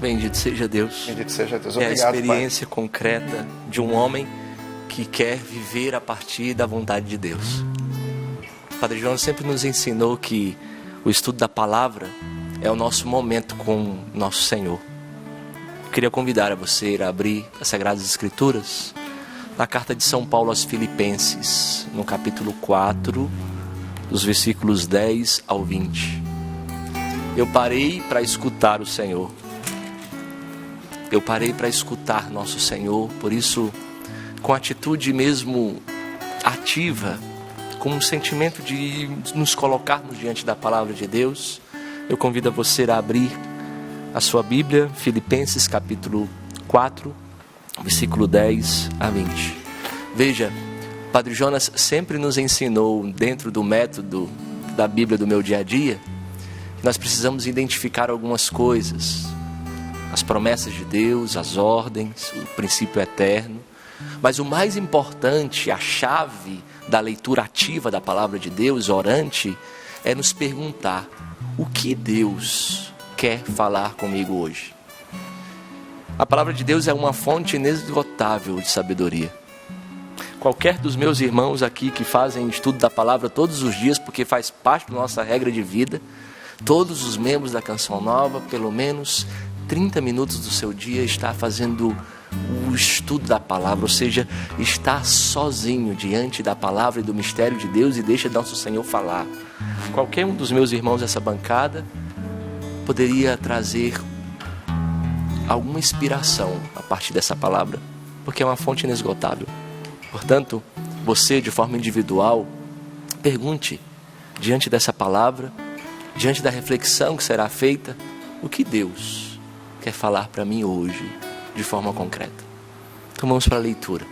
Bendito seja Deus. Bendito seja Deus. É a Obrigado, experiência concreta de um homem que quer viver a partir da vontade de Deus. O Padre João sempre nos ensinou que o estudo da palavra é o nosso momento com nosso Senhor. Eu queria convidar a você a abrir as Sagradas Escrituras na carta de São Paulo aos Filipenses, no capítulo 4, dos versículos 10 ao 20. Eu parei para escutar o Senhor. Eu parei para escutar nosso Senhor, por isso, com atitude mesmo ativa, com um sentimento de nos colocarmos diante da palavra de Deus, eu convido a você a abrir a sua Bíblia, Filipenses capítulo 4, versículo 10 a 20. Veja, Padre Jonas sempre nos ensinou, dentro do método da Bíblia do meu dia a dia, nós precisamos identificar algumas coisas, as promessas de Deus, as ordens, o princípio eterno. Mas o mais importante, a chave da leitura ativa da palavra de Deus, orante, é nos perguntar: o que Deus quer falar comigo hoje? A palavra de Deus é uma fonte inesgotável de sabedoria. Qualquer dos meus irmãos aqui que fazem estudo da palavra todos os dias, porque faz parte da nossa regra de vida, todos os membros da Canção Nova, pelo menos 30 minutos do seu dia está fazendo o estudo da palavra, ou seja, está sozinho diante da palavra e do mistério de Deus e deixa nosso Senhor falar. Qualquer um dos meus irmãos dessa bancada poderia trazer alguma inspiração a partir dessa palavra, porque é uma fonte inesgotável. Portanto, você, de forma individual, pergunte diante dessa palavra, diante da reflexão que será feita, o que Deus quer falar para mim hoje, de forma concreta. Então vamos para a leitura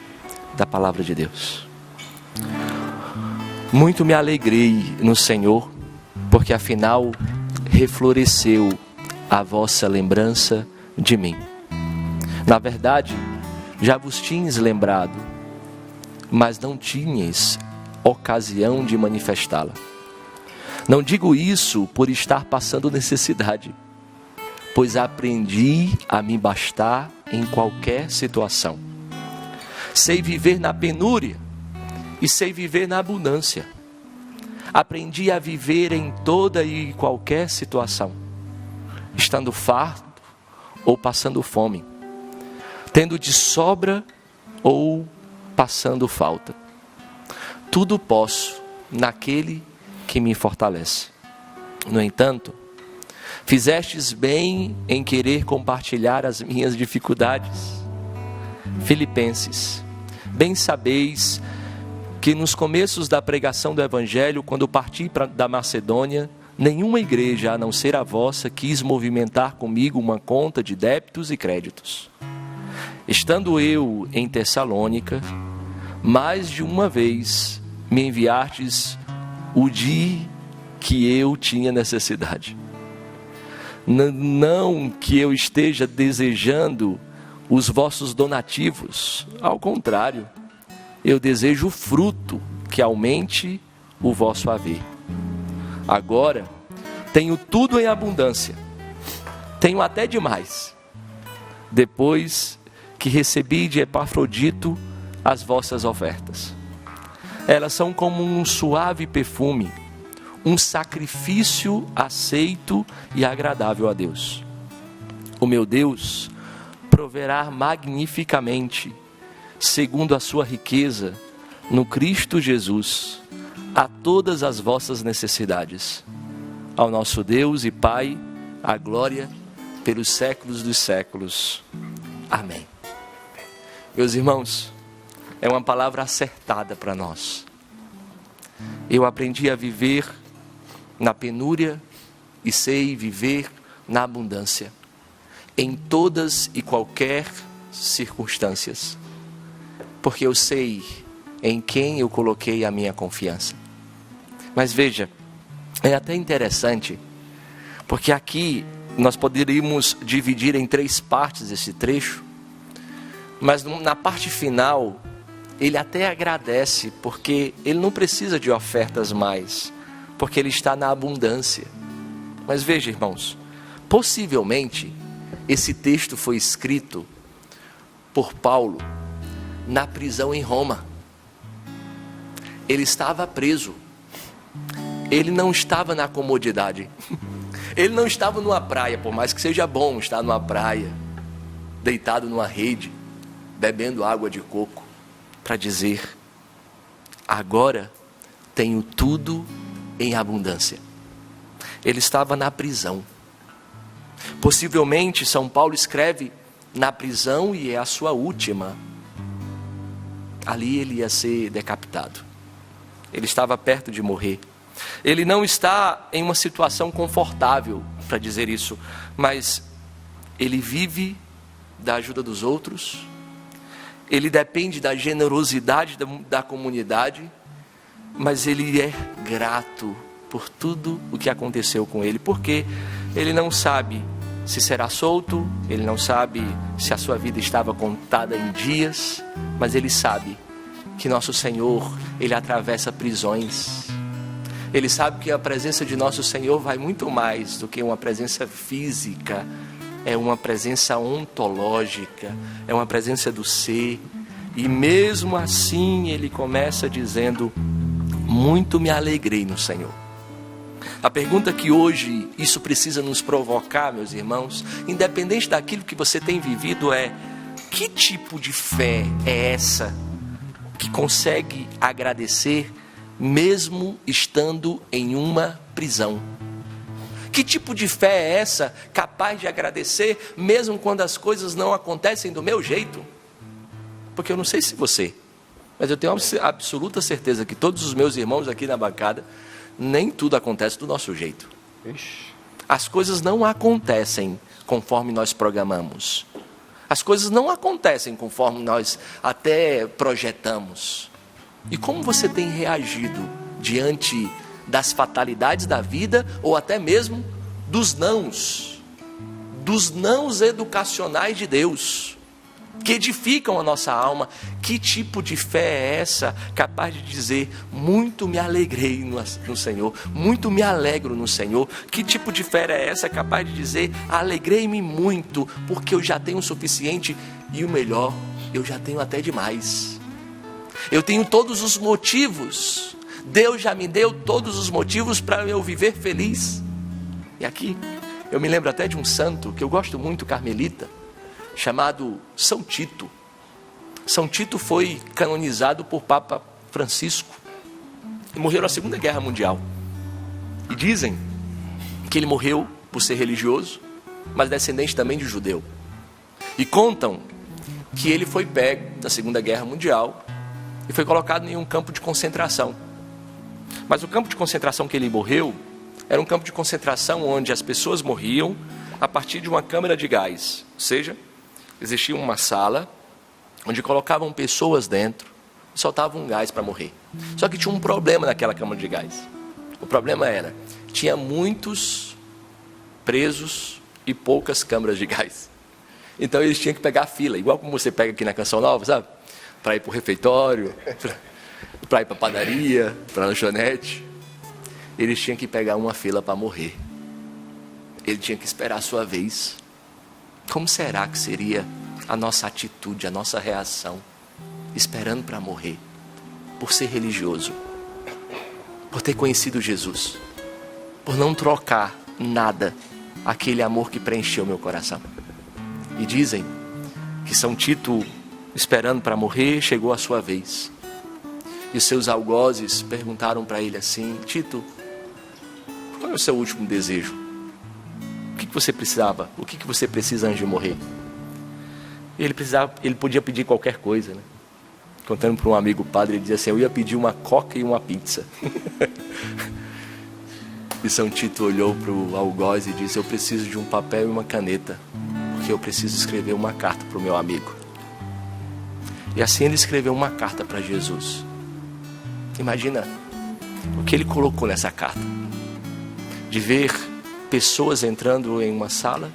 da palavra de Deus. Muito me alegrei no Senhor, porque afinal refloresceu a vossa lembrança de mim. Na verdade, já vos tinhas lembrado, mas não tinhas ocasião de manifestá-la. Não digo isso por estar passando necessidade, pois aprendi a me bastar em qualquer situação. Sei viver na penúria e sei viver na abundância. Aprendi a viver em toda e qualquer situação, estando farto ou passando fome, tendo de sobra ou passando falta. Tudo posso naquele que me fortalece. No entanto, fizestes bem em querer compartilhar as minhas dificuldades. Filipenses, bem sabeis que nos começos da pregação do Evangelho, quando parti da Macedônia, nenhuma igreja, a não ser a vossa, quis movimentar comigo uma conta de débitos e créditos. Estando eu em Tessalônica, mais de uma vez me enviastes o dia que eu tinha necessidade. Não que eu esteja desejando os vossos donativos, ao contrário, eu desejo o fruto que aumente o vosso haver. Agora, tenho tudo em abundância, tenho até demais, depois que recebi de Epafrodito as vossas ofertas. Elas são como um suave perfume, um sacrifício aceito e agradável a Deus. O meu Deus proverá magnificamente, segundo a sua riqueza, no Cristo Jesus, a todas as vossas necessidades. Ao nosso Deus e Pai, a glória pelos séculos dos séculos. Amém. Meus irmãos, é uma palavra acertada para nós. Eu aprendi a viver na penúria e sei viver na abundância, em todas e qualquer circunstâncias, porque eu sei em quem eu coloquei a minha confiança. Mas veja, é até interessante, porque aqui nós poderíamos dividir em 3 partes esse trecho, mas na parte final ele até agradece, porque ele não precisa de ofertas mais, porque ele está na abundância. Mas veja, irmãos, possivelmente esse texto foi escrito por Paulo na prisão em Roma. Ele estava preso. Ele não estava na comodidade. Ele não estava numa praia, por mais que seja bom estar numa praia, deitado numa rede, bebendo água de coco, para dizer: agora tenho tudo em abundância. Ele estava na prisão. Possivelmente São Paulo escreve na prisão e é a sua última. Ali ele ia ser decapitado. Ele estava perto de morrer. Ele não está em uma situação confortável para dizer isso, mas ele vive da ajuda dos outros, ele depende da generosidade da comunidade, mas ele é grato por tudo o que aconteceu com ele, porque ele não sabe se será solto, ele não sabe se a sua vida estava contada em dias, mas ele sabe que nosso Senhor, ele atravessa prisões. Ele sabe que a presença de nosso Senhor vai muito mais do que uma presença física, é uma presença ontológica, é uma presença do ser. E mesmo assim ele começa dizendo: muito me alegrei no Senhor. A pergunta que hoje isso precisa nos provocar, meus irmãos, independente daquilo que você tem vivido, é: que tipo de fé é essa que consegue agradecer mesmo estando em uma prisão? Que tipo de fé é essa capaz de agradecer mesmo quando as coisas não acontecem do meu jeito? Porque eu não sei se você, mas eu tenho absoluta certeza que todos os meus irmãos aqui na bancada, nem tudo acontece do nosso jeito. As coisas não acontecem conforme nós programamos. As coisas não acontecem conforme nós até projetamos. E como você tem reagido diante das fatalidades da vida, ou até mesmo dos nãos educacionais de Deus, que edificam a nossa alma? Que tipo de fé é essa capaz de dizer: muito me alegrei no Senhor, muito me alegro no Senhor? Que tipo de fé é essa capaz de dizer: alegrei-me muito, porque eu já tenho o suficiente, e o melhor, eu já tenho até demais. Eu tenho todos os motivos, Deus já me deu todos os motivos para eu viver feliz. E aqui, eu me lembro até de um santo que eu gosto muito, carmelita, chamado São Tito. São Tito foi canonizado por Papa Francisco e morreu na Segunda Guerra Mundial. E dizem que ele morreu por ser religioso, mas descendente também de judeu. E contam que ele foi pego na Segunda Guerra Mundial e foi colocado em um campo de concentração. Mas o campo de concentração que ele morreu era um campo de concentração onde as pessoas morriam a partir de uma câmara de gás. Ou seja, existia uma sala onde colocavam pessoas dentro e soltavam um gás para morrer. Só que tinha um problema naquela câmara de gás. O problema era: tinha muitos presos e poucas câmaras de gás. Então eles tinham que pegar a fila, igual como você pega aqui na Canção Nova, sabe? Para ir para o refeitório, para ir para a padaria, para a lanchonete. Eles tinham que pegar uma fila para morrer. Ele tinha que esperar a sua vez. Como será que seria a nossa atitude, a nossa reação, esperando para morrer, por ser religioso, por ter conhecido Jesus, por não trocar nada aquele amor que preencheu meu coração? E dizem que São Tito, esperando para morrer, chegou a sua vez. E os seus algozes perguntaram para ele assim: Tito, qual é o seu último desejo? O que você precisava? O que você precisa antes de morrer? E ele podia pedir qualquer coisa, né? Contando para um amigo padre, ele dizia assim: eu ia pedir uma coca e uma pizza. E São Tito olhou para o algoz e disse: eu preciso de um papel e uma caneta, porque eu preciso escrever uma carta para o meu amigo. E assim ele escreveu uma carta para Jesus. Imagina o que ele colocou nessa carta: de ver pessoas entrando em uma sala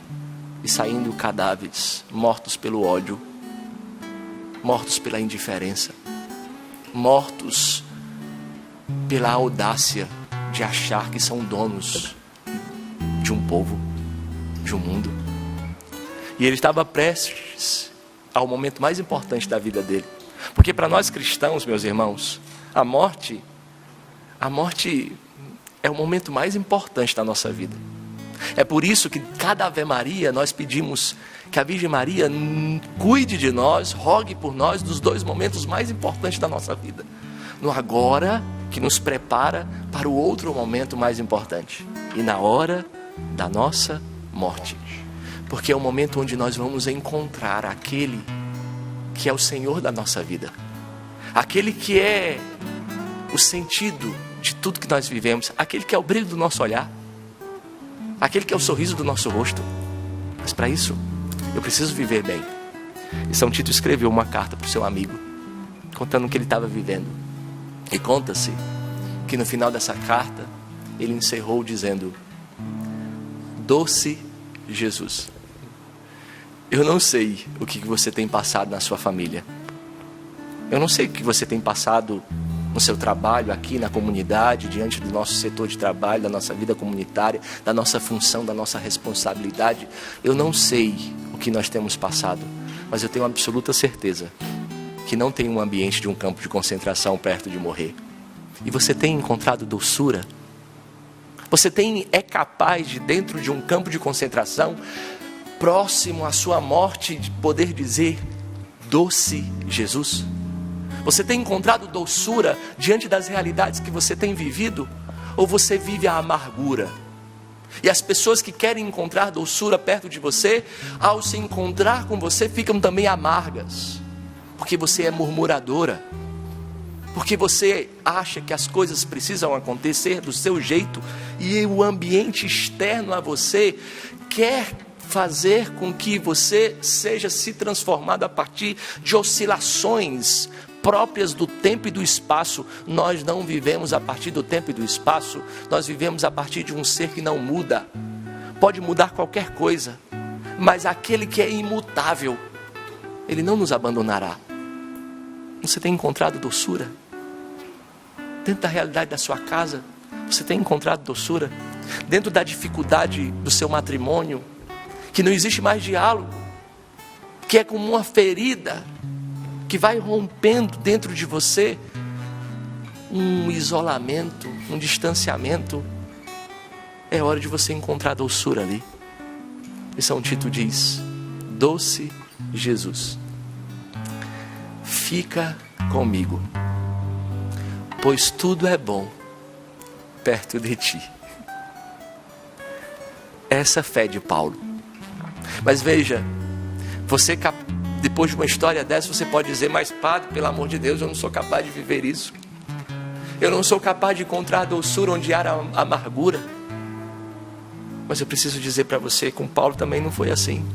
e saindo cadáveres, mortos pelo ódio, mortos pela indiferença, mortos pela audácia de achar que são donos de um povo, de um mundo. E ele estava prestes ao momento mais importante da vida dele. Porque para nós cristãos, meus irmãos, a morte é o momento mais importante da nossa vida. É por isso que cada Ave Maria nós pedimos que a Virgem Maria cuide de nós, rogue por nós dos dois momentos mais importantes da nossa vida. No agora, que nos prepara para o outro momento mais importante. E na hora da nossa morte. Porque é o momento onde nós vamos encontrar aquele que é o Senhor da nossa vida. Aquele que é o sentido de tudo que nós vivemos. Aquele que é o brilho do nosso olhar. Aquele que é o sorriso do nosso rosto. Mas para isso, eu preciso viver bem. E São Tito escreveu uma carta para o seu amigo, contando o que ele estava vivendo. E conta-se que no final dessa carta, ele encerrou dizendo: doce Jesus. Eu não sei o que você tem passado na sua família. Eu não sei o que você tem passado no seu trabalho, aqui na comunidade, diante do nosso setor de trabalho, da nossa vida comunitária, da nossa função, da nossa responsabilidade. Eu não sei o que nós temos passado, mas eu tenho absoluta certeza que não tem um ambiente de um campo de concentração perto de morrer. E você tem encontrado doçura? Você é capaz de, dentro de um campo de concentração, próximo à sua morte, de poder dizer: doce Jesus? Você tem encontrado doçura diante das realidades que você tem vivido? Ou você vive a amargura? E as pessoas que querem encontrar doçura perto de você, ao se encontrar com você, ficam também amargas. Porque você é murmuradora. Porque você acha que as coisas precisam acontecer do seu jeito. E o ambiente externo a você quer fazer com que você seja se transformado a partir de oscilações próprias do tempo e do espaço. Nós não vivemos a partir do tempo e do espaço. Nós vivemos a partir de um ser que não muda. Pode mudar qualquer coisa, mas aquele que é imutável, ele não nos abandonará. Você tem encontrado doçura? Dentro da realidade da sua casa, você tem encontrado doçura? Dentro da dificuldade do seu matrimônio, que não existe mais diálogo, que é como uma ferida que vai rompendo dentro de você um isolamento, um distanciamento. É hora de você encontrar doçura ali. E São Tito diz: doce Jesus, fica comigo, pois tudo é bom perto de ti. Essa fé de Paulo. Mas veja, você depois de uma história dessa, você pode dizer: mas padre, pelo amor de Deus, eu não sou capaz de viver isso. Eu não sou capaz de encontrar doçura onde há amargura. Mas eu preciso dizer para você, com Paulo também não foi assim.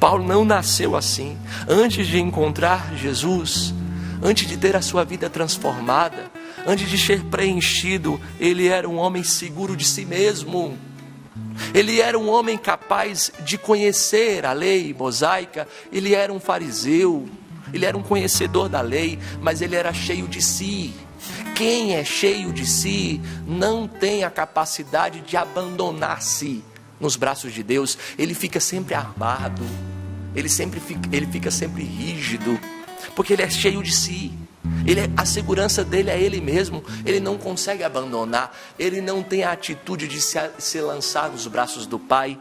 Paulo não nasceu assim. Antes de encontrar Jesus, antes de ter a sua vida transformada, antes de ser preenchido, ele era um homem seguro de si mesmo. Ele era um homem capaz de conhecer a lei mosaica. Ele era um fariseu, ele era um conhecedor da lei, mas ele era cheio de si. Quem é cheio de si não tem a capacidade de abandonar-se nos braços de Deus. Ele fica sempre armado, ele fica sempre rígido, porque ele é cheio de si. A segurança dele é ele mesmo. Ele não consegue abandonar. Ele não tem a atitude de se lançar nos braços do Pai,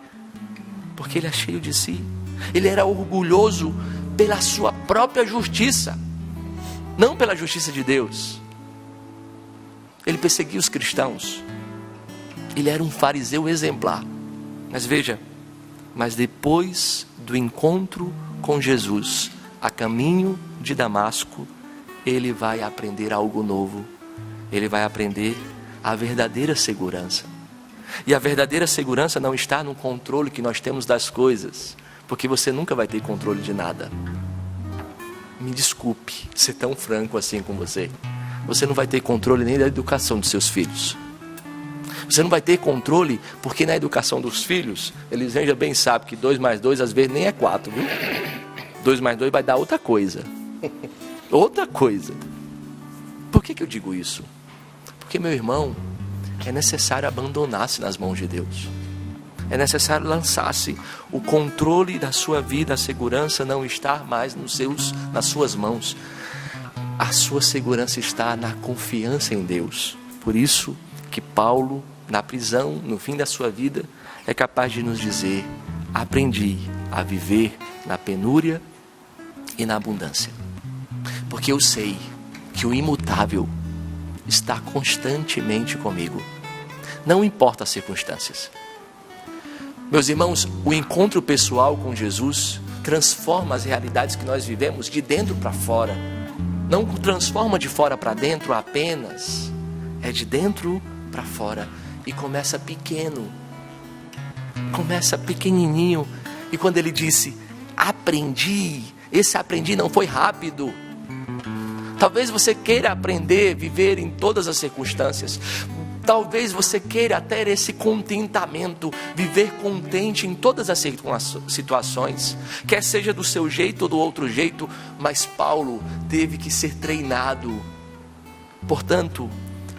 porque ele é cheio de si. Ele era orgulhoso pela sua própria justiça, não pela justiça de Deus. Ele perseguia os cristãos. Ele era um fariseu exemplar. Mas veja, mas depois do encontro com Jesus, a caminho de Damasco, ele vai aprender algo novo. Ele vai aprender a verdadeira segurança. E a verdadeira segurança não está no controle que nós temos das coisas, porque você nunca vai ter controle de nada. Me desculpe ser tão franco assim com você. Você não vai ter controle nem da educação dos seus filhos. Você não vai ter controle, porque na educação dos filhos, eles já bem sabem que 2 mais 2 às vezes nem é 4, viu? 2 mais 2 vai dar outra coisa. Outra coisa. Por que eu digo isso? Porque, meu irmão, é necessário abandonar-se nas mãos de Deus. É necessário lançar-se. O controle da sua vida, a segurança não está mais nas suas mãos. A sua segurança está na confiança em Deus. Por isso que Paulo, na prisão, no fim da sua vida, é capaz de nos dizer: aprendi a viver na penúria e na abundância. Porque eu sei que o imutável está constantemente comigo. Não importa as circunstâncias. Meus irmãos, o encontro pessoal com Jesus transforma as realidades que nós vivemos de dentro para fora. Não transforma de fora para dentro apenas, é de dentro para fora. E começa pequeno, começa pequenininho. E quando ele disse, aprendi, esse aprendi não foi rápido. Talvez você queira aprender a viver em todas as circunstâncias. Talvez você queira ter esse contentamento, viver contente em todas as situações, quer seja do seu jeito ou do outro jeito, mas Paulo teve que ser treinado. Portanto,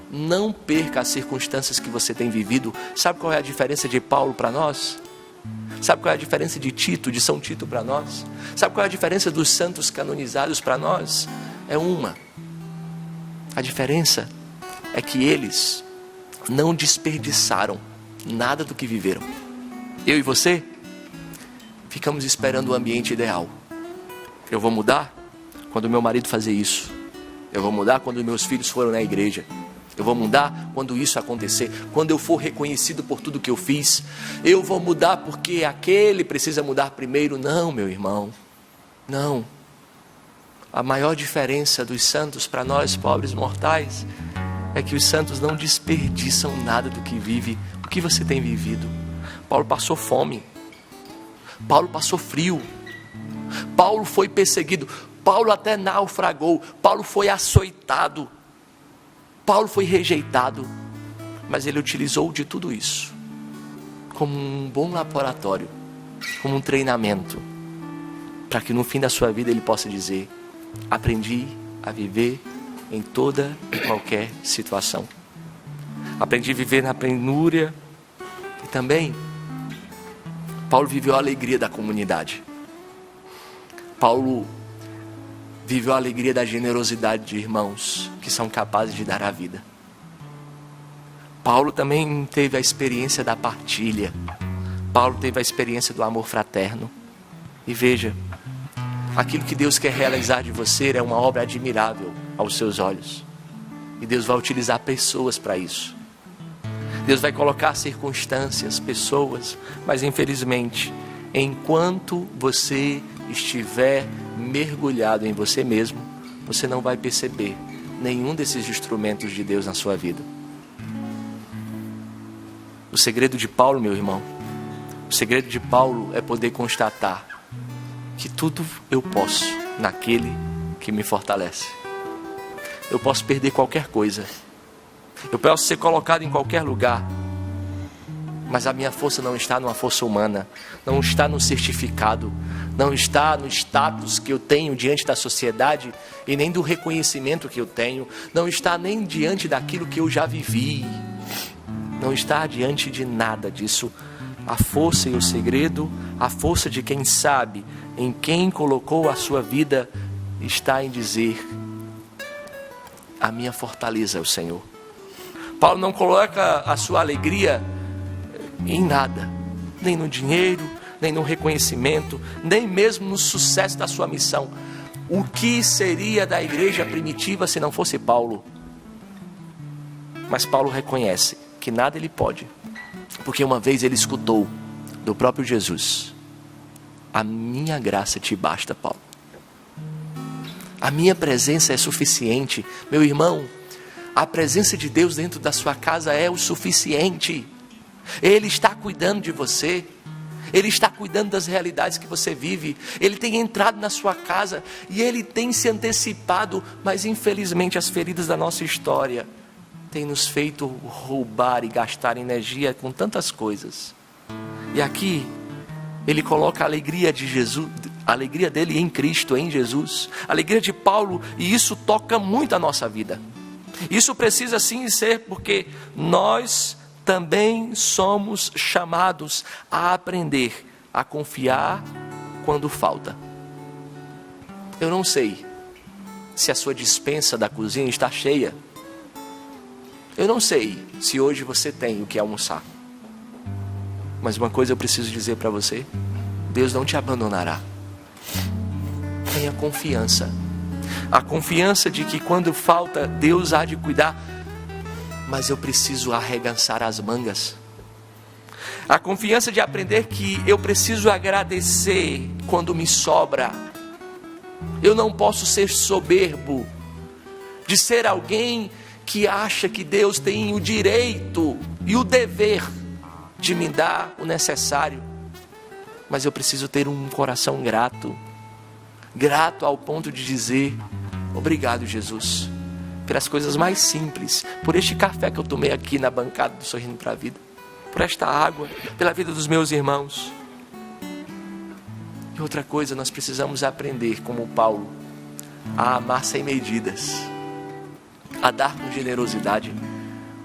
não perca as circunstâncias que você tem vivido. Sabe qual é a diferença de Paulo para nós? Sabe qual é a diferença de Tito, de São Tito para nós? Sabe qual é a diferença dos santos canonizados para nós? É uma. A diferença é que eles não desperdiçaram nada do que viveram. Eu e você ficamos esperando o ambiente ideal. Eu vou mudar quando meu marido fazer isso. Eu vou mudar quando meus filhos forem na igreja. Eu vou mudar quando isso acontecer, quando eu for reconhecido por tudo que eu fiz. Eu vou mudar porque aquele precisa mudar primeiro. Não, meu irmão, não. A maior diferença dos santos para nós, pobres mortais, é que os santos não desperdiçam nada do que vive. O que você tem vivido? Paulo passou fome. Paulo passou frio. Paulo foi perseguido. Paulo até naufragou. Paulo foi açoitado. Paulo foi rejeitado. Mas ele utilizou de tudo isso como um bom laboratório, como um treinamento, para que no fim da sua vida ele possa dizer: aprendi a viver em toda e qualquer situação. Aprendi a viver na penúria. E também Paulo viveu a alegria da comunidade. Paulo viveu a alegria da generosidade de irmãos que são capazes de dar a vida. Paulo também teve a experiência da partilha. Paulo teve a experiência do amor fraterno. E veja, aquilo que Deus quer realizar de você é uma obra admirável aos seus olhos. E Deus vai utilizar pessoas para isso. Deus vai colocar circunstâncias, pessoas, mas infelizmente, enquanto você estiver mergulhado em você mesmo, você não vai perceber nenhum desses instrumentos de Deus na sua vida. O segredo de Paulo, meu irmão, o segredo de Paulo é poder constatar que tudo eu posso naquele que me fortalece. Eu posso perder qualquer coisa, eu posso ser colocado em qualquer lugar, mas a minha força não está numa força humana, não está no certificado, não está no status que eu tenho diante da sociedade e nem do reconhecimento que eu tenho, não está nem diante daquilo que eu já vivi, não está diante de nada disso. A força e o segredo, a força de quem sabe em quem colocou a sua vida, está em dizer: a minha fortaleza é o Senhor. Paulo não coloca a sua alegria em nada, nem no dinheiro, nem no reconhecimento, nem mesmo no sucesso da sua missão. O que seria da igreja primitiva se não fosse Paulo? Mas Paulo reconhece que nada ele pode, porque uma vez ele escutou do próprio Jesus: a minha graça te basta, Paulo. A minha presença é suficiente. Meu irmão, a presença de Deus dentro da sua casa é o suficiente. Ele está cuidando de você. Ele está cuidando das realidades que você vive. Ele tem entrado na sua casa e Ele tem se antecipado. Mas infelizmente as feridas da nossa história têm nos feito roubar e gastar energia com tantas coisas. E aqui Ele coloca a alegria de Jesus, a alegria dele em Cristo, em Jesus, a alegria de Paulo, e isso toca muito a nossa vida. Isso precisa sim ser, porque nós também somos chamados a aprender a confiar quando falta. Eu não sei se a sua despensa da cozinha está cheia. Eu não sei se hoje você tem o que almoçar. Mas uma coisa eu preciso dizer para você: Deus não te abandonará. Tenha confiança. A confiança de que quando falta, Deus há de cuidar. Mas eu preciso arregaçar as mangas. A confiança de aprender que eu preciso agradecer quando me sobra. Eu não posso ser soberbo de ser alguém que acha que Deus tem o direito e o dever de me dar o necessário. Mas eu preciso ter um coração grato. Grato ao ponto de dizer: obrigado, Jesus, pelas coisas mais simples, por este café que eu tomei aqui na bancada do Sorrindo para a Vida, por esta água, pela vida dos meus irmãos. E outra coisa, nós precisamos aprender, como Paulo, a amar sem medidas, a dar com generosidade,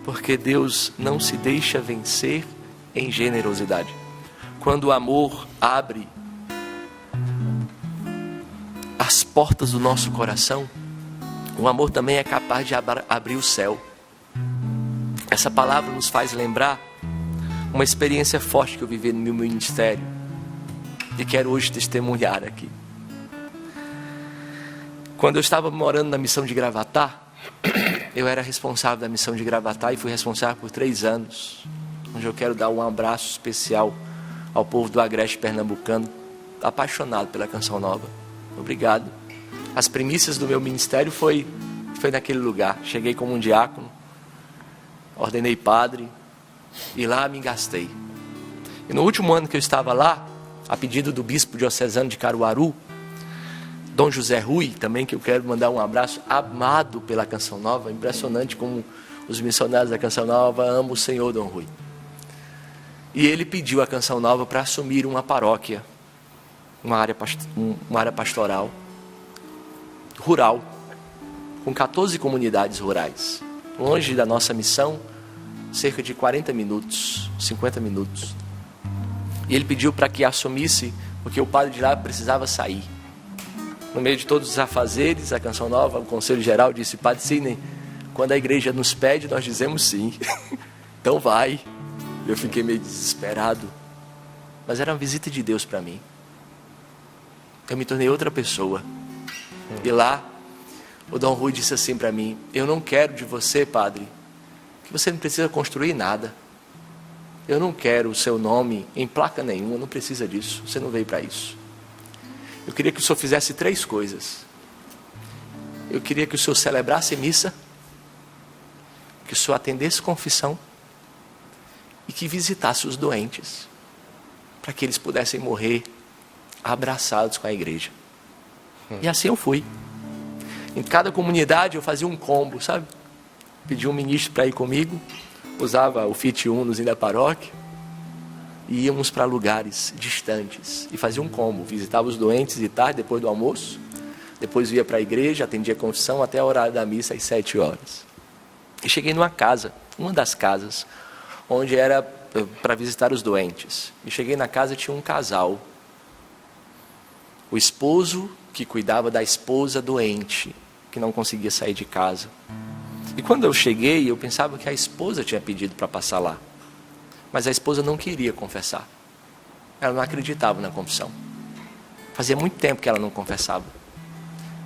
porque Deus não se deixa vencer em generosidade. Quando o amor abre as portas do nosso coração, o amor também é capaz de abrir o céu. Essa palavra nos faz lembrar uma experiência forte que eu vivi no meu ministério e quero hoje testemunhar aqui. Quando eu estava morando na missão de Gravatá, eu era responsável da missão de Gravatá e fui responsável por 3 anos, onde eu quero dar um abraço especial ao povo do Agreste pernambucano, apaixonado pela Canção Nova. Obrigado. As primícias do meu ministério foi naquele lugar. Cheguei como um diácono, ordenei padre e lá me engastei. E no último ano que eu estava lá, a pedido do bispo diocesano de Caruaru, Dom José Rui, também, que eu quero mandar um abraço, amado pela Canção Nova. Impressionante como os missionários da Canção Nova amam o Senhor Dom Rui. E ele pediu a Canção Nova para assumir uma paróquia, uma área pastoral rural, com 14 comunidades rurais, longe da nossa missão, cerca de 40 minutos, 50 minutos. E ele pediu para que assumisse, porque o padre de lá precisava sair. No meio de todos os afazeres, a Canção Nova, o Conselho Geral disse: Padre Sidney, quando a igreja nos pede, nós dizemos sim. Então vai. Eu fiquei meio desesperado, mas era uma visita de Deus para mim. Eu me tornei outra pessoa. E lá, o Dom Rui disse assim para mim: eu não quero de você, padre, que você não precisa construir nada. Eu não quero o seu nome em placa nenhuma, não precisa disso, você não veio para isso. Eu queria que o senhor fizesse 3 coisas. Eu queria que o senhor celebrasse missa, que o senhor atendesse confissão e que visitasse os doentes, para que eles pudessem morrer abraçados com a igreja. E assim eu fui. Em cada comunidade eu fazia um combo, sabe? Pedi um ministro para ir comigo, usava o Fiat Unos da paróquia, e íamos para lugares distantes e fazia um combo. Visitava os doentes de tarde, depois do almoço, depois ia para a igreja, atendia a confissão até a horário da missa às 7 horas. E cheguei numa casa, uma das casas, onde era para visitar os doentes. E cheguei na casa e tinha um casal. O esposo que cuidava da esposa doente, que não conseguia sair de casa. E quando eu cheguei, eu pensava que a esposa tinha pedido para passar lá. Mas a esposa não queria confessar. Ela não acreditava na confissão. Fazia muito tempo que ela não confessava.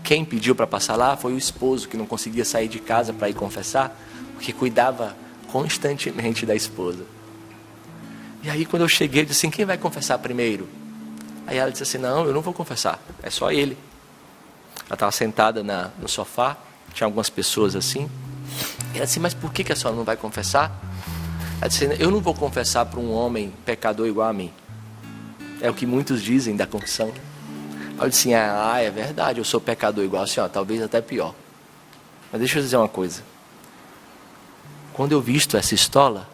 Quem pediu para passar lá foi o esposo, que não conseguia sair de casa para ir confessar, porque cuidava constantemente da esposa. E aí quando eu cheguei, eu disse assim: quem vai confessar primeiro? Aí ela disse assim: não, eu não vou confessar, é só ele. Ela estava sentada no sofá, tinha algumas pessoas assim. E ela disse: mas por que a senhora não vai confessar? Ela disse: eu não vou confessar para um homem pecador igual a mim. É o que muitos dizem da confissão. Aí eu disse: é verdade, eu sou pecador igual a senhora, talvez até pior. Mas deixa eu dizer uma coisa. Quando eu visto essa estola,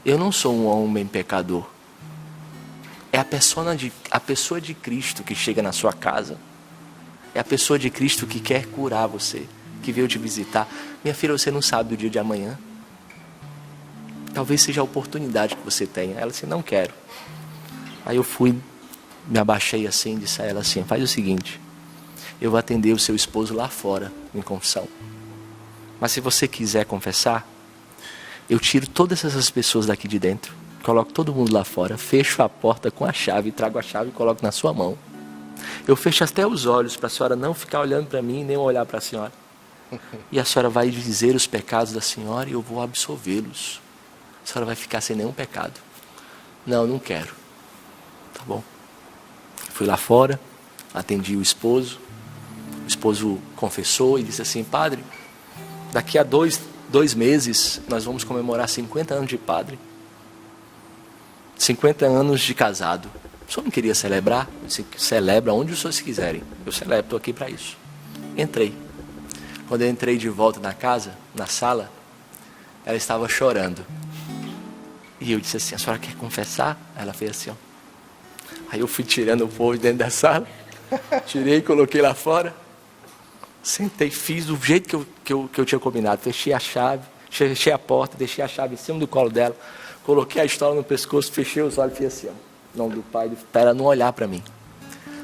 eu não sou um homem pecador. É a pessoa de Cristo que chega na sua casa. É a pessoa de Cristo que quer curar você, que veio te visitar. Minha filha, você não sabe do dia de amanhã. Talvez seja a oportunidade que você tenha. Ela disse, não quero. Aí eu fui, me abaixei assim, disse a ela assim, faz o seguinte, eu vou atender o seu esposo lá fora, em confissão. Mas se você quiser confessar, eu tiro todas essas pessoas daqui de dentro, coloco todo mundo lá fora, fecho a porta com a chave, trago a chave e coloco na sua mão. Eu fecho até os olhos para a senhora não ficar olhando para mim, nem olhar para a senhora. E a senhora vai dizer os pecados da senhora e eu vou absolvê-los. A senhora vai ficar sem nenhum pecado. Não, não quero. Tá bom. Fui lá fora, atendi o esposo. O esposo confessou e disse assim, padre, daqui a dois meses nós vamos comemorar 50 anos de padre. 50 anos de casado. O senhor não queria celebrar? Eu disse, celebra onde os senhores quiserem. Eu celebro, estou aqui para isso. Entrei. Quando eu entrei de volta na casa, na sala, ela estava chorando. E eu disse assim, a senhora quer confessar? Ela fez assim, ó. Aí eu fui tirando o povo dentro da sala. Tirei, coloquei lá fora. Sentei, fiz do jeito que eu tinha combinado. Fechei a chave, fechei a porta, deixei a chave em cima do colo dela. Coloquei a estola no pescoço, fechei os olhos e fiz assim, ó. Em nome do Pai, para ela não olhar para mim.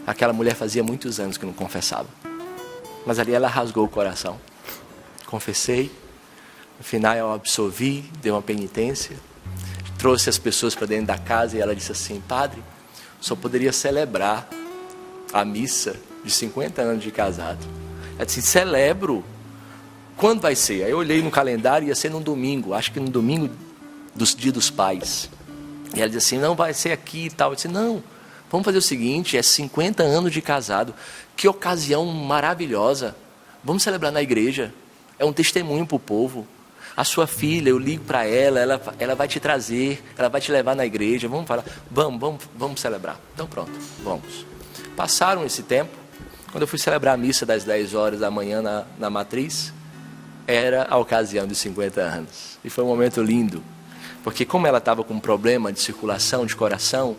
Aquela mulher fazia muitos anos que não confessava. Mas ali ela rasgou o coração. Confessei. No final eu absolvi, dei uma penitência. Trouxe as pessoas para dentro da casa e ela disse assim, padre, só poderia celebrar a missa de 50 anos de casado. Ela disse, celebro. Quando vai ser? Aí eu olhei no calendário, ia ser num domingo. Acho que no domingo dos Dia dos Pais. E ela disse assim, não, vai ser aqui e tal. Eu disse, não, vamos fazer o seguinte, é 50 anos de casado. Que ocasião maravilhosa. Vamos celebrar na igreja. É um testemunho para o povo. A sua filha, eu ligo para ela vai te trazer, ela vai te levar na igreja. Vamos falar, vamos celebrar. Então pronto, vamos. Passaram esse tempo. Quando eu fui celebrar a missa das 10 horas da manhã na matriz, era a ocasião de 50 anos. E foi um momento lindo. Porque como ela estava com um problema de circulação, de coração,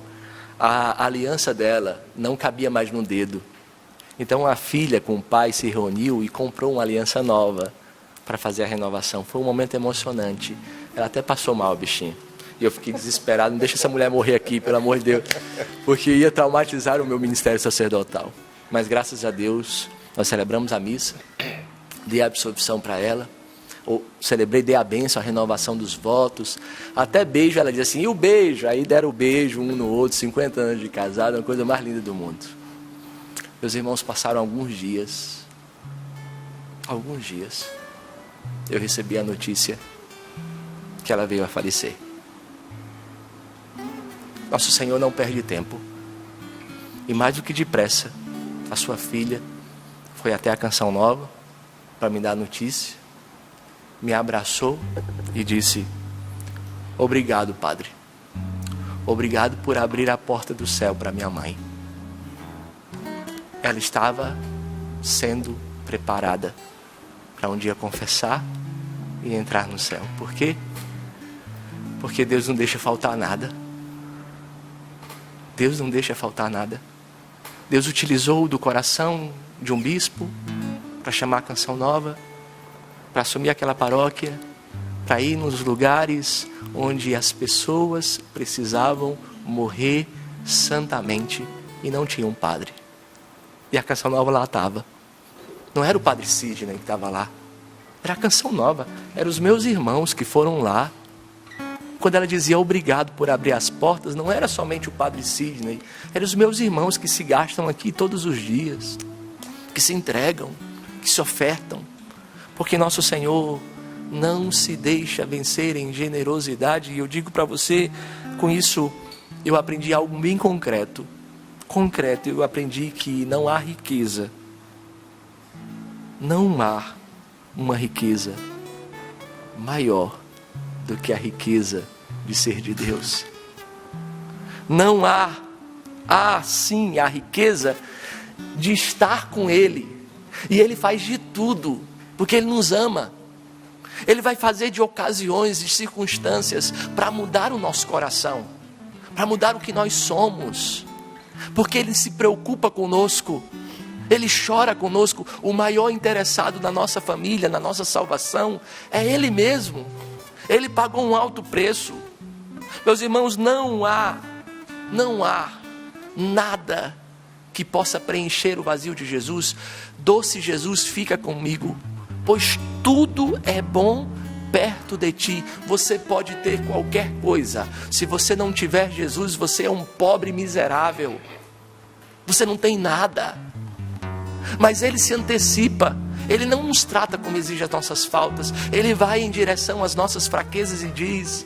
a aliança dela não cabia mais no dedo. Então a filha com o pai se reuniu e comprou uma aliança nova para fazer a renovação. Foi um momento emocionante. Ela até passou mal, a bichinha. E eu fiquei desesperado, não deixa essa mulher morrer aqui, pelo amor de Deus. Porque ia traumatizar o meu ministério sacerdotal. Mas graças a Deus, nós celebramos a missa, dei a absolvição para ela. Celebrei, dei a bênção, a renovação dos votos, até beijo, ela dizia assim, e o beijo? Aí deram o beijo um no outro, 50 anos de casado, uma coisa mais linda do mundo. Meus irmãos, passaram alguns dias, eu recebi a notícia que ela veio a falecer. Nosso Senhor não perde tempo, e mais do que depressa, a sua filha foi até a Canção Nova para me dar a notícia, me abraçou e disse, obrigado, padre. Obrigado por abrir a porta do céu para minha mãe. Ela estava sendo preparada para um dia confessar e entrar no céu. Por quê? Porque Deus não deixa faltar nada. Deus não deixa faltar nada. Deus utilizou do coração de um bispo para chamar a Canção Nova, para assumir aquela paróquia, para ir nos lugares onde as pessoas precisavam morrer santamente e não tinham um padre. E a Canção Nova lá estava. Não era o padre Sidney que estava lá, era a Canção Nova, eram os meus irmãos que foram lá. Quando ela dizia obrigado por abrir as portas, não era somente o padre Sidney, eram os meus irmãos que se gastam aqui todos os dias, que se entregam, que se ofertam. Porque nosso Senhor não se deixa vencer em generosidade. E eu digo para você, com isso eu aprendi algo bem concreto. Eu aprendi que não há riqueza. Não há uma riqueza maior do que a riqueza de ser de Deus. Não há sim a riqueza de estar com Ele. E Ele faz de tudo. Porque Ele nos ama. Ele vai fazer de ocasiões, de circunstâncias, para mudar o nosso coração, para mudar o que nós somos. Porque Ele se preocupa conosco, Ele chora conosco. O maior interessado na nossa família, na nossa salvação, é Ele mesmo. Ele pagou um alto preço. Meus irmãos, não há nada que possa preencher o vazio de Jesus. Doce Jesus, fica comigo, pois tudo é bom perto de ti. Você pode ter qualquer coisa. Se você não tiver Jesus, você é um pobre miserável. Você não tem nada. Mas Ele se antecipa. Ele não nos trata como exige as nossas faltas. Ele vai em direção às nossas fraquezas e diz: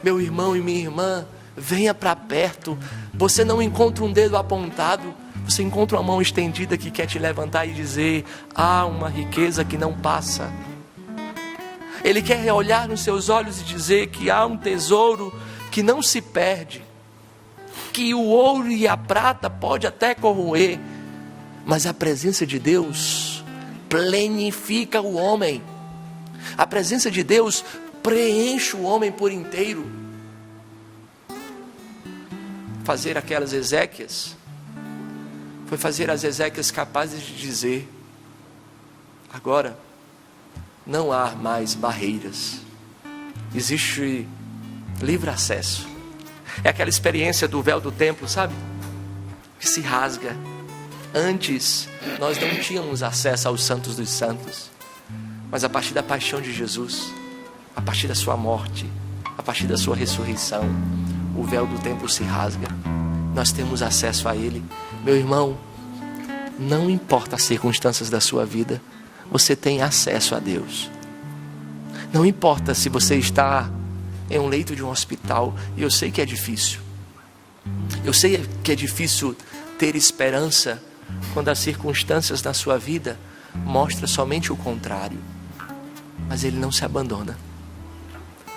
meu irmão e minha irmã, venha para perto. Você não encontra um dedo apontado, você encontra uma mão estendida que quer te levantar e dizer: há uma riqueza que não passa. Ele quer olhar nos seus olhos e dizer que há um tesouro que não se perde, que o ouro e a prata pode até corroer, mas a presença de Deus plenifica o homem. A presença de Deus preenche o homem por inteiro. Fazer aquelas Ezequias foi fazer as Ezequias capazes de dizer: agora não há mais barreiras, existe livre acesso. É aquela experiência do véu do templo, sabe? Que se rasga. Antes nós não tínhamos acesso aos santos dos santos, mas a partir da paixão de Jesus, a partir da sua morte, a partir da sua ressurreição, o véu do templo se rasga. Nós temos acesso a Ele. Meu irmão, não importa as circunstâncias da sua vida, você tem acesso a Deus. Não importa se você está em um leito de um hospital, e eu sei que é difícil. Eu sei que é difícil ter esperança quando as circunstâncias da sua vida mostram somente o contrário. Mas Ele não se abandona.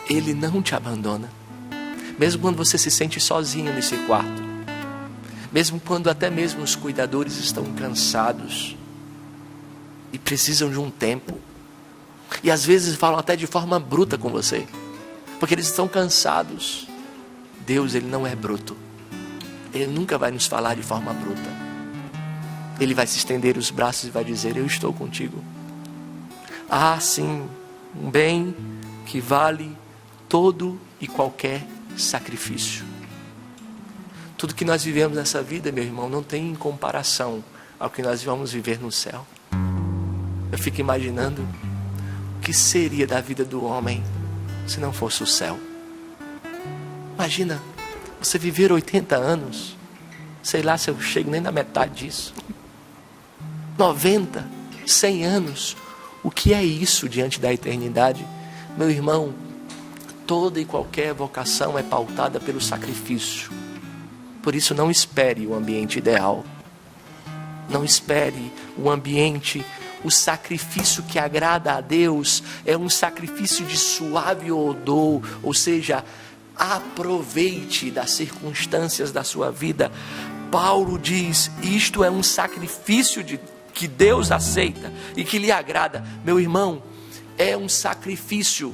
Ele não te abandona. Mesmo quando você se sente sozinho nesse quarto, mesmo quando até mesmo os cuidadores estão cansados e precisam de um tempo, e às vezes falam até de forma bruta com você, porque eles estão cansados. Deus, Ele não é bruto. Ele nunca vai nos falar de forma bruta. Ele vai se estender os braços e vai dizer: eu estou contigo. Ah, sim, um bem que vale todo e qualquer sacrifício. Tudo que nós vivemos nessa vida, meu irmão, não tem comparação ao que nós vamos viver no céu. Eu fico imaginando o que seria da vida do homem se não fosse o céu. Imagina, você viver 80 anos, sei lá se eu chego nem na metade disso, 90, 100 anos, o que é isso diante da eternidade? Meu irmão, toda e qualquer vocação é pautada pelo sacrifício. Por isso não espere o ambiente ideal. Não espere o ambiente, o sacrifício que agrada a Deus é um sacrifício de suave odor, ou seja, aproveite das circunstâncias da sua vida. Paulo diz: isto é um sacrifício que Deus aceita e que lhe agrada. Meu irmão, é um sacrifício.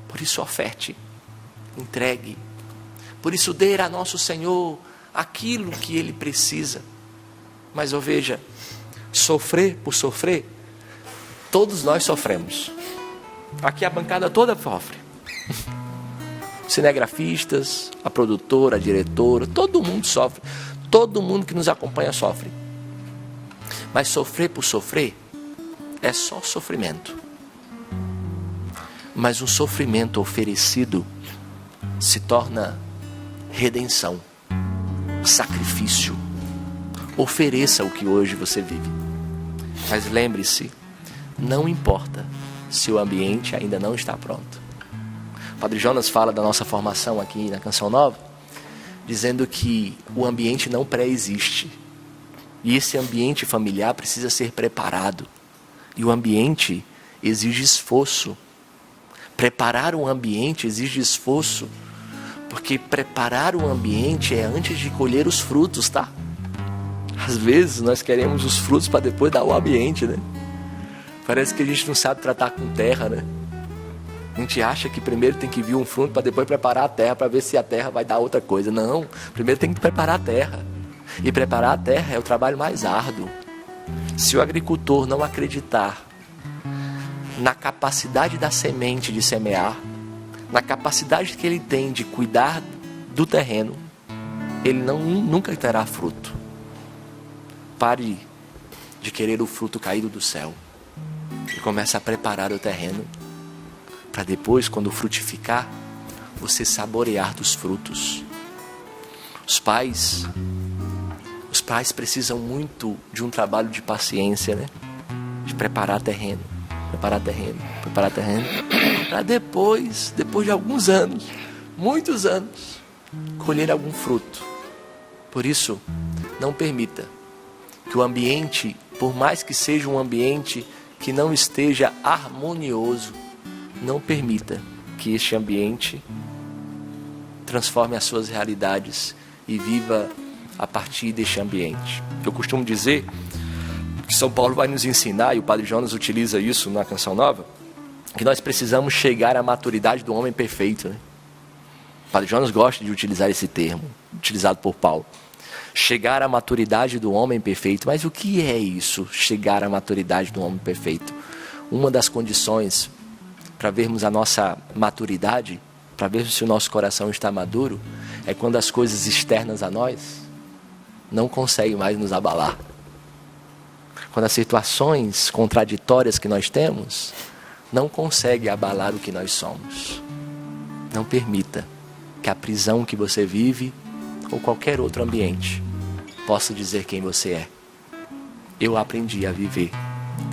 Por isso oferte, entregue. Por isso dê a nosso Senhor aquilo que Ele precisa. Mas veja, sofrer por sofrer, todos nós sofremos. Aqui a bancada toda sofre. Cinegrafistas, a produtora, a diretora, todo mundo sofre. Todo mundo que nos acompanha sofre. Mas sofrer por sofrer é só sofrimento. Mas um sofrimento oferecido se torna redenção, sacrifício. Ofereça o que hoje você vive. Mas lembre-se, não importa se o ambiente ainda não está pronto. O Padre Jonas fala da nossa formação aqui na Canção Nova, dizendo que o ambiente não pré-existe. E esse ambiente familiar precisa ser preparado. E o ambiente exige esforço. Preparar um ambiente exige esforço. Porque preparar o ambiente é antes de colher os frutos, tá? Às vezes nós queremos os frutos para depois dar o ambiente, né? Parece que a gente não sabe tratar com terra, né? A gente acha que primeiro tem que vir um fruto para depois preparar a terra, para ver se a terra vai dar outra coisa. Não, primeiro tem que preparar a terra. E preparar a terra é o trabalho mais árduo. Se o agricultor não acreditar na capacidade da semente de semear, na capacidade que ele tem de cuidar do terreno, ele nunca terá fruto. Pare de querer o fruto caído do céu e comece a preparar o terreno para depois, quando frutificar, você saborear dos frutos. Os pais precisam muito de um trabalho de paciência, né? De preparar terreno, para depois de alguns anos, muitos anos, colher algum fruto. Por isso, não permita que o ambiente, por mais que seja um ambiente que não esteja harmonioso, não permita que este ambiente transforme as suas realidades e viva a partir deste ambiente. Eu costumo dizer que São Paulo vai nos ensinar, e o Padre Jonas utiliza isso na Canção Nova, que nós precisamos chegar à maturidade do homem perfeito, né? O Padre Jonas gosta de utilizar esse termo, utilizado por Paulo. Chegar à maturidade do homem perfeito. Mas o que é isso, chegar à maturidade do homem perfeito? Uma das condições para vermos a nossa maturidade, para vermos se o nosso coração está maduro, é quando as coisas externas a nós não conseguem mais nos abalar. Quando as situações contraditórias que nós temos não conseguem abalar o que nós somos. Não permita que a prisão que você vive ou qualquer outro ambiente possa dizer quem você é. Eu aprendi a viver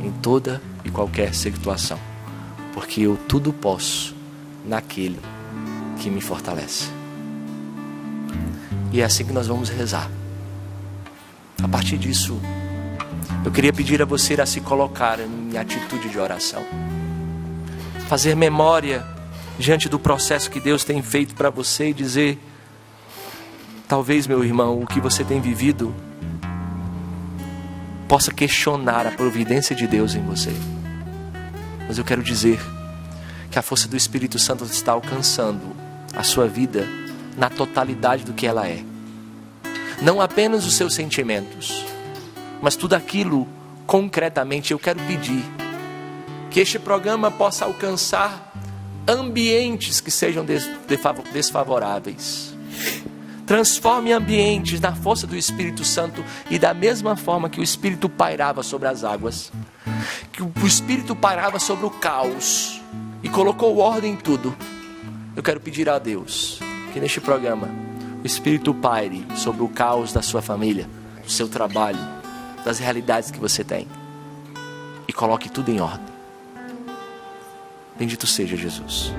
em toda e qualquer situação, porque eu tudo posso naquele que me fortalece. E é assim que nós vamos rezar. A partir disso, eu queria pedir a você a se colocar em atitude de oração. Fazer memória diante do processo que Deus tem feito para você e dizer: talvez, meu irmão, o que você tem vivido possa questionar a providência de Deus em você. Mas eu quero dizer que a força do Espírito Santo está alcançando a sua vida na totalidade do que ela é. Não apenas os seus sentimentos, mas tudo aquilo concretamente. Eu quero pedir que este programa possa alcançar ambientes que sejam desfavoráveis. Transforme ambientes na força do Espírito Santo, e da mesma forma que o Espírito pairava sobre as águas, que o Espírito pairava sobre o caos e colocou ordem em tudo, eu quero pedir a Deus que neste programa o Espírito paire sobre o caos da sua família, do seu trabalho, das realidades que você tem, e coloque tudo em ordem. Bendito seja Jesus.